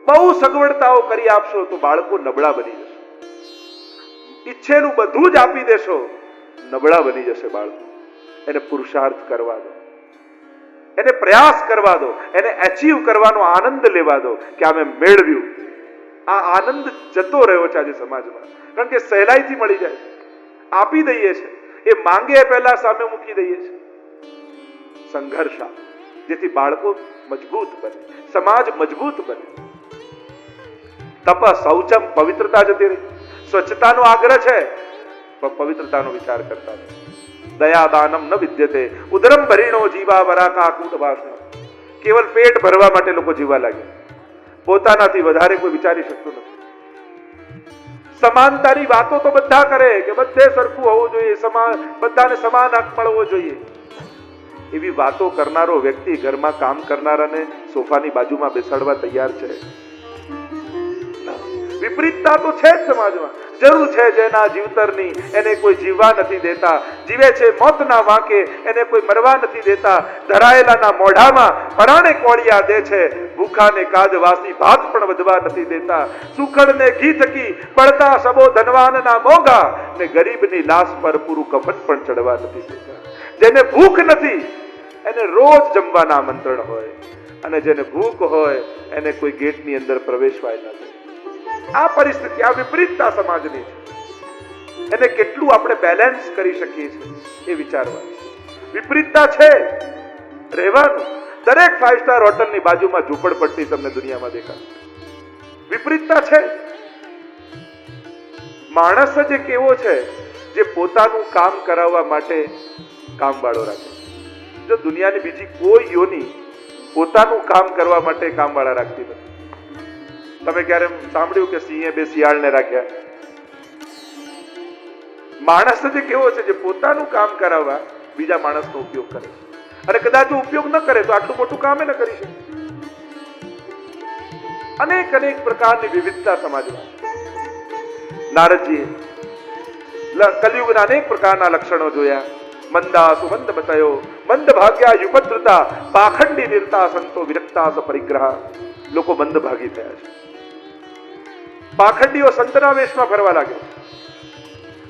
બહુ સગવડતાઓ કરી આપશો તો બાળકો નબળા બની જશે. ઈચ્છેલું બધું જ આપી દેશો, નબળા બની જશે બાળકો. એને પુરુષાર્થ કરવા દો, એને પ્રયાસ કરવા દો, એને એચીવ કરવાનો આનંદ લેવા દો કે અમે મેળવ્યું. આ આનંદ જતો રહ્યો છે આજે સમાજમાં, કારણ કે સહેલાઈથી મળી જાય છે, આપી દઈએ છે. એ માંગે પહેલા સામે મૂકી દઈએ છે. સંઘર્ષ જેથી બાળકો મજબૂત બને, સમાજ મજબૂત બને. તપ શૌચમ, પવિત્રતા જતી રહી. સ્વચ્છતાનો આગ્રહ છે પણ પવિત્રતાનો વિચાર કરતા નથી. દયા દાનમ ન વિદ્યતે ઉદરમ ભરીણો જીવા વરાકા કૂટ ભાષણ. કેવલ પેટ ભરવા માટે લોકો જીવવા લાગ્યા, પોતાનાથી વધારે કોઈ વિચારી શકતું નથી. સમાનતાની વાતો તો બધા કરે કે બધે સરખું હોવું જોઈએ, બધાને સમાન હક મળવો જોઈએ. એવી વાતો કરનારો વ્યક્તિ ઘરમાં કામ કરનારાને સોફાની બાજુમાં બેસાડવા તૈયાર છે. વિપરીતતા તો છે જ સમાજમાં. જરૂર છે જેના જીવતરની, એને કોઈ જીવવા નથી દેતા. જીવે છે મોતના વાંકે, એને કોઈ મરવા નથી દેતા. ધરાયેલાના મોઢામાં પરાણે કોળિયા દે છે, ભૂખાને કાજવાસી ભાત પણ વધવા નથી દેતા. સુખડને ઘી થકી પડતા સબો ધનવાનના મોંઘા, ને ગરીબની લાશ પર પૂરું કફન પણ ચડવા નથી દેતા. જેને ભૂખ નથી એને રોજ જમવાના આમંત્રણ હોય, અને જેને ભૂખ હોય એને કોઈ ગેટની અંદર પ્રવેશવાય ન દે. આ પરિસ્થિતિ, આ વિપરીતતા સમાજની છે. એને કેટલું આપણે બેલેન્સ કરી શકીએ છીએ એ વિચારવાનું. વિપરીતતા છે, રહેવાનું. દરેક 5 સ્ટાર હોટલની બાજુમાં ઝૂંપડપટ્ટી તમને દુનિયામાં દેખાશે. વિપરીતતા છે. માણસ જ એક એવો છે જે પોતાનું કામ કરાવવા માટે કામવાળો રાખે. જો દુનિયાની બીજી કોઈ યોની પોતાનું કામ કરવા માટે કામવાળા રાખતી નથી. તમે ક્યારે સાંભળ્યું કે સિંહે 2 શિયાળને રાખ્યા? માણસ જ કેવો છે જે પોતાનું કામ કરાવવા બીજા માણસનો ઉપયોગ કરે છે, અને કદાચ ઉપયોગ ન કરે તો આટલું મોટું કામ ન કરી શકે. અનેક અનેક પ્રકારની વિવિધતા સમાજમાં. નારદજીએ કલિયુગના અનેક પ્રકારના લક્ષણો જોયા. મંદા સુમંદ બતાયો, મંદ ભાગ્યા યુપદ્રતા, પાખંડી નિરતા સંતો વિરક્તા સ પરિગ્રહ. લોકો મંદ ભાગી થયા છે. પાખંડીઓ સંતના વેશમાં ફરવા લાગ્યા.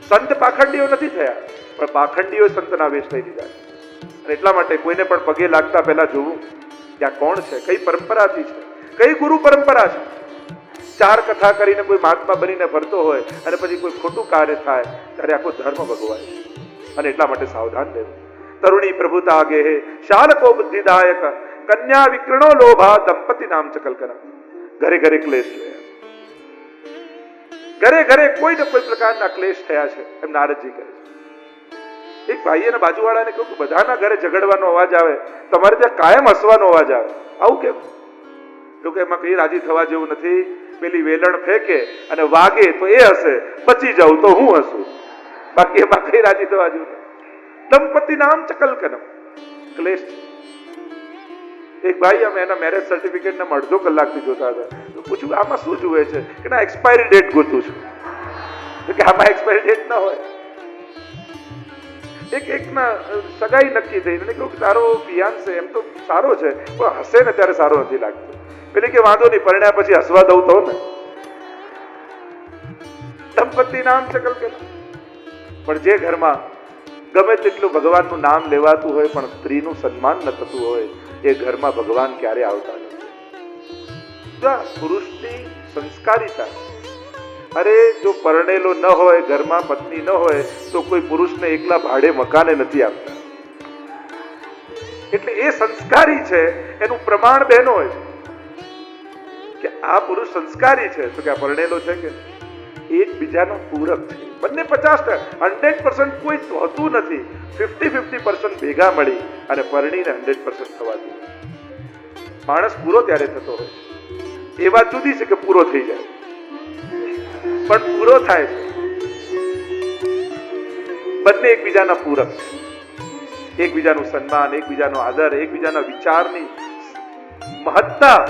સંત પાખંડીઓ નથી થયા, પણ પાખંડીઓ સંતના વેશ થઈ દીધા. અને એટલા માટે કોઈને પણ પગે લાગતા પહેલા જોવું કે આ કોણ છે, કઈ પરંપરાથી છે, કઈ ગુરુ પરંપરા છે. 4 કથા કરીને કોઈ મહાત્મા બનીને ફરતો હોય અને પછી કોઈ ખોટું કાર્ય થાય ત્યારે આખો ધર્મ ભગવાય. અને એટલા માટે સાવધાન રહેવું. તરુણી પ્રભુતા આગે હે શાલકો બુદ્ધિદાયક, કન્યા વિકૃણો લોભા દંપતિ નામ ચકલકના. ઘરે ઘરે ક્લેશ જોયા, ઘરે ઘરે કોઈ ને કોઈ પ્રકારના ક્લેશ થયા છે, એમ નારદજી કહે છે. એક ભાઈએ ને બાજુવાળાને કહ્યું કે બધાના ઘરે ઝઘડવાનો અવાજ આવે, તમારે ત્યાં કાયમ હસવાનો અવાજ આવે, આવું કેમ? તો કે એમાં કઈ રાજી થવા જેવું નથી. પેલી વેલણ ફેંકે અને વાગે તો એ હસે, બચી જાઉં તો હું હસું, બાકી એમાં કઈ રાજી થવા જેવું નથી. દંપતિ નામ ચકલકનમ, ક્લેશ. એક ભાઈ અમે એના મેરેજ સર્ટિફિકેટ ને અડધો કલાકથી જોતા હતા. તો પૂછ્યું આમાં શું જુએ છે? કે ના એક્સપાયરી ડેટ ગોતું છું. કે આમાં એક્સપાયરી ડેટ ના હોય. એક ના સગાઈ નક્કી થઈ, એને કહ્યું કે તારો ફિયાન્સે એમ તો સારો છે પણ હસે ને ત્યારે સારો નથી લાગતો. પેલી કે વાંધો નહીં, પરણ્યા પછી હસવા દઉં તો ને. દંપતિ નામ ચકલકનમ. પણ જે ઘરમાં ગમે તેટલું ભગવાનનું નામ લેવાતું હોય પણ સ્ત્રીનું સન્માન ન થતું હોય, એ ઘરમાં ભગવાન ક્યારે આવતા નથી. પુરુષની સંસ્કારિતા. અરે જો પરણેલો ન હોય, ઘરમાં પત્ની ન હોય તો કોઈ પુરુષને એકલા ભાડે મકાને નથી આપતા. એટલે એ સંસ્કારી છે એનું પ્રમાણ બહેનો હોય કે આ પુરુષ સંસ્કારી છે, તો કે આ પરણેલો છે કે એકબીજાના પૂરક છે. બંને 50%, 100% કોઈ હોતું નથી. 50-50% ભેગા મળી અને પરણીને 100% થવા જોઈએ. માણસ પૂરો ત્યારે થતો હોય. એ વાત જુદી છે કે પૂરો થઈ જાય, પણ પૂરો થાય છે. બંને એકબીજાના પૂરક છે. એકબીજાનું સન્માન, એકબીજાનો આદર, એકબીજાના વિચારની મહત્તા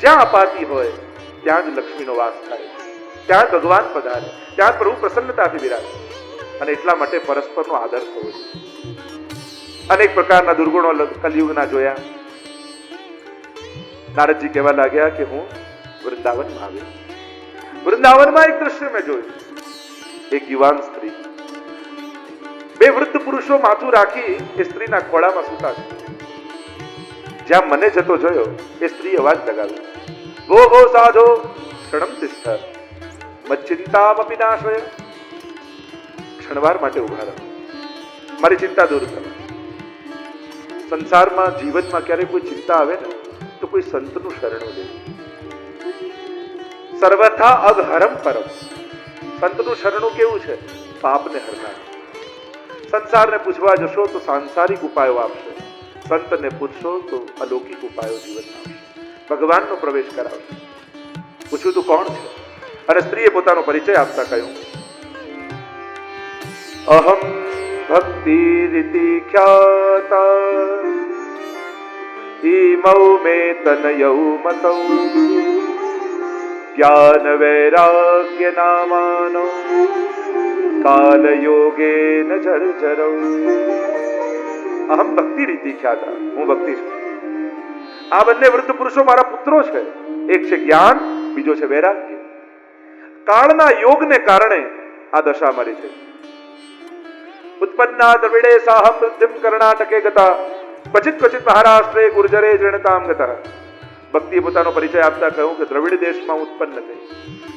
જ્યાં અપાતી હોય ત્યાં જ લક્ષ્મીનો વાસ થાય, ત્યાં ભગવાન પધારે, ત્યાં પ્રભુ પ્રસન્નતાથી બિરાજે. અને એટલા માટે પરસ્પરનો આદર થવો જોઈએ. અનેક પ્રકારના દુર્ગુણો કલિયુગના જોયા. નારદજી કહેવા લાગ્યા કે હું વૃંદાવનમાં આવ્યો. વૃંદાવનમાં એક દ્રશ્ય મેં જોયું. એક યુવાન સ્ત્રી, બે વૃદ્ધ પુરુષો માથું રાખી એ સ્ત્રીના ખોળામાં સૂતા છે. જ્યાં મને જતો જોયો એ સ્ત્રી અવાજ લગાવ્યો, ભો ભો સાધો ક્ષણમ તિષ્ઠ મચ્ચિંતામપી નાશય. ક્ષણવાર માટે ઉભા રહો, મારી ચિંતા દૂર કરો. સંસારમાં જીવનમાં ક્યારે કોઈ ચિંતા આવે ને તો કોઈ સંતનું શરણું લે. સર્વથા અઘહરમ પરમ. સંતનું શરણું કેવું છે? પાપને હરનાર. સંસારને પૂછવા જશો તો સાંસારિક ઉપાયો આપશે, સંતને પૂછશો તો અલૌકિક ઉપાયો જીવનમાં આવશે, ભગવાનનો પ્રવેશ કરાવશે. પૂછ્યું તું કોણ છે? અને સ્ત્રીએ પોતાનો પરિચય આપતા કહ્યું, અહમ ભક્તિ રીતિ ખ્યાતા ઈમૌ મે તનયૌ મતૌ જ્ઞાન વૈરાગ્ય નામાનો કાલ યોગેન જર્જરૌ. અહમ ભક્તિ રીતિ ખ્યાતા, હું ભક્તિ છું. આ બંને વૃદ્ધ પુરુષો મારા પુત્રો છે. એક છે જ્ઞાન, બીજો છે વૈરાગ્ય. કાળના યોગને કારણે આ દશા મારી છે. ઉત્પન્ના દ્રવિડે સાહમ વૃદ્ધિમ કર્ણાટકે ગતા ક્વચિત ક્વચિત મહારાષ્ટ્રે ગુર્જરે જણતામ ગતા. ભક્તિએ પોતાનો પરિચય આપતા કહ્યું કે દ્રવિડ દેશમાં ઉત્પન્ન થઈ.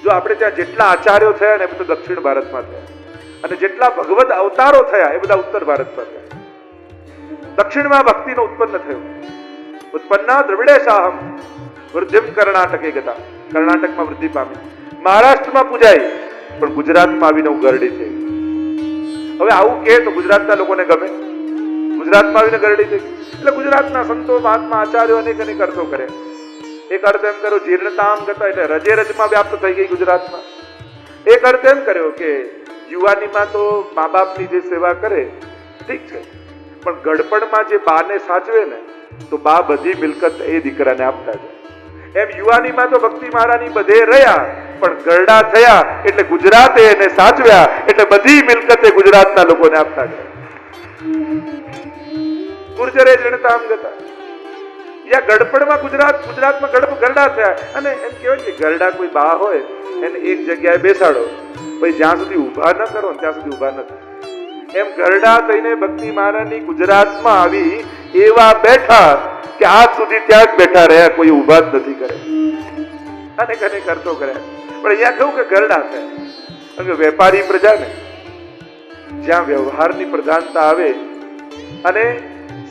જો આપણે ત્યાં જેટલા આચાર્યો થયા ને એ બધા દક્ષિણ ભારતમાં થયા, અને જેટલા ભગવત અવતારો થયા એ બધા ઉત્તર ભારતમાં થયા. દક્ષિણમાં ભક્તિનો ઉત્પન્ન થયો. ઉત્પન્ના દ્રવિડે સાહમ વૃદ્ધિમ કર્ણાટકે ગતા. કર્ણાટકમાં વૃદ્ધિ પામી, મહારાષ્ટ્રમાં પૂજાઈ, પણ ગુજરાતમાં આવીને હું ગરડી થઈ. હવે આવું કે તો ગુજરાતના લોકોને ગમે? ગુજરાતમાં આવીને ગરડી થઈ. એટલે ગુજરાતના સંતો મહાત્મા આચાર્યો અનેક અનેક અર્થો કરે. એક અર્થ એમ કર્યો જીર્ણતામ ગતા, એટલે રજે રજમાં વ્યાપ્ત થઈ ગઈ ગુજરાતમાં. એક અર્થ એમ કર્યો કે યુવાનીમાં તો મા બાપની જે સેવા કરે ઠીક છે, પણ ગડપણમાં જે બાને સાચવે ને તો બા બધી મિલકત એ દીકરાને આપતા જાય. એમ યુવાનીમાં તો ભક્તિ મહારાની બધે રહ્યા, પણ ગરડા થયા એટલે ગુજરાતે એને સાચવ્યા, એટલે બધી મિલકત એ ગુજરાતના લોકોને આપતા ગયા. ગુર્જરે જણતામ ગતા. યા ગડપણમાં ગુજરાતમાં ગરડા થયા. અને એમ કહેવાય કે ગરડા કોઈ બા હોય એને એક જગ્યાએ બેસાડો, ભાઈ જ્યાં સુધી ઊભા ન કરો ને ત્યાં સુધી ઊભા ન થાય. એમ ગરડા થઈને ભક્તિ મહારાની ગુજરાતમાં આવી એવા બેઠા કે આજ સુધી ત્યાં જ બેઠા રહ્યા, કોઈ ઊભા જ નથી કરે. અને કને કરતો કર્યા, પણ અહીંયા કહું કે ગરડા થયા. કે વેપારી પ્રજાને જ્યાં વ્યવહારની પ્રધાનતા આવે અને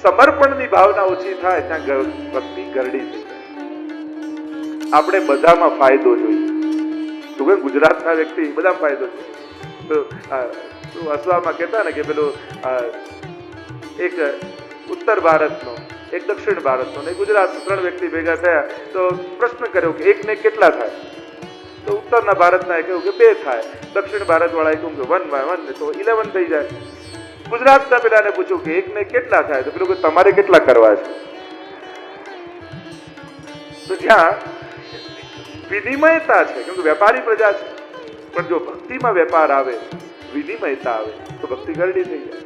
સમર્પણની ભાવના ઓછી થાય ત્યાં ભક્તિ ગરડી થઈ જાય. આપણે બધામાં ફાયદો જોઈએ. તું કે ગુજરાતના વ્યક્તિ બધામાં ફાયદો જોઈએ. અસવામાં કહેતા ને કે પેલું એક ઉત્તર ભારતનો, એક દક્ષિણ ભારતનો ને ગુજરાત, 3 વ્યક્તિ ભેગા થયા તો પ્રશ્ન કર્યો કે એકને કેટલા થાય? તો ઉત્તરના ભારતના કહ્યું કે 2 થાય. દક્ષિણ ભારત વાળાએ કહ્યું કે 1 by 1 તો 11 થઈ જાય. ગુજરાતના પેલાને પૂછ્યું કે એકને કેટલા થાય? તો પેલું કે તમારે કેટલા કરવા છે? તો જ્યાં વિનિમયતા છે, કેમ કે વેપારી પ્રજા છે, પણ જો ભક્તિમાં વેપાર આવે, વિનિમયતા આવે તો ભક્તિ ગરડી થઈ જાય.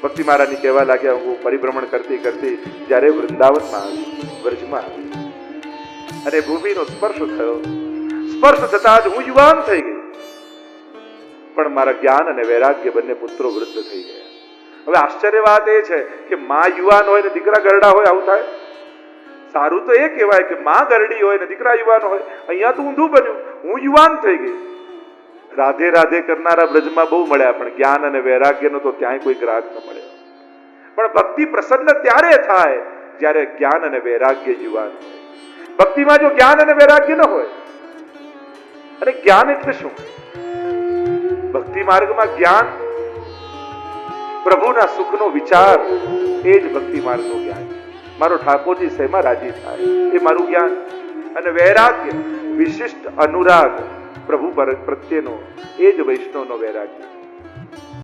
ભક્તિ મહારાજની કહેવા લાગ્યા, હું પરિભ્રમણ કરતી કરતી જ્યારે વૃંદાવનમાં આવી, વ્રજમાં આવી અને ભૂમિનો સ્પર્શ થયો. સ્પર્શ થતા જ હું યુવાન થઈ ગઈ, પણ મારા જ્ઞાન અને વૈરાગ્ય બંને પુત્રો વૃદ્ધ થઈ ગયા. હવે આશ્ચર્ય વાત એ છે કે માં યુવાન હોય ને દીકરા ગરડા હોય, આવું થાય? સારું તો એ કહેવાય કે માં ગરડી હોય ને દીકરા યુવાન હોય. અહીંયા તો ઊંધું બન્યું, હું યુવાન થઈ ગઈ. રાધે રાધે કરનારા બ્રજમાં બહુ મળ્યા, પણ જ્ઞાન અને વૈરાગ્યનો તો ત્યાંય કોઈ ગ્રાહક ન મળ્યો. પણ ભક્તિ પ્રસન્ન ત્યારે થાય જ્યારે જ્ઞાન અને વૈરાગ્ય યુવાન હોય. ભક્તિમાં જો જ્ઞાન અને વૈરાગ્ય ન હોય, અને જ્ઞાન એટલે શું? ભક્તિ માર્ગમાં જ્ઞાન, પ્રભુના સુખનો વિચાર, એ જ ભક્તિ માર્ગનું જ્ઞાન. મારો ઠાકોરજી શેમાં રાજી થાય એ મારું જ્ઞાન. અને વૈરાગ્ય, વિશિષ્ટ અનુરાગ પ્રભુ પ્રત્યેનો, એ જ વૈષ્ણવનો વૈરાગ્ય.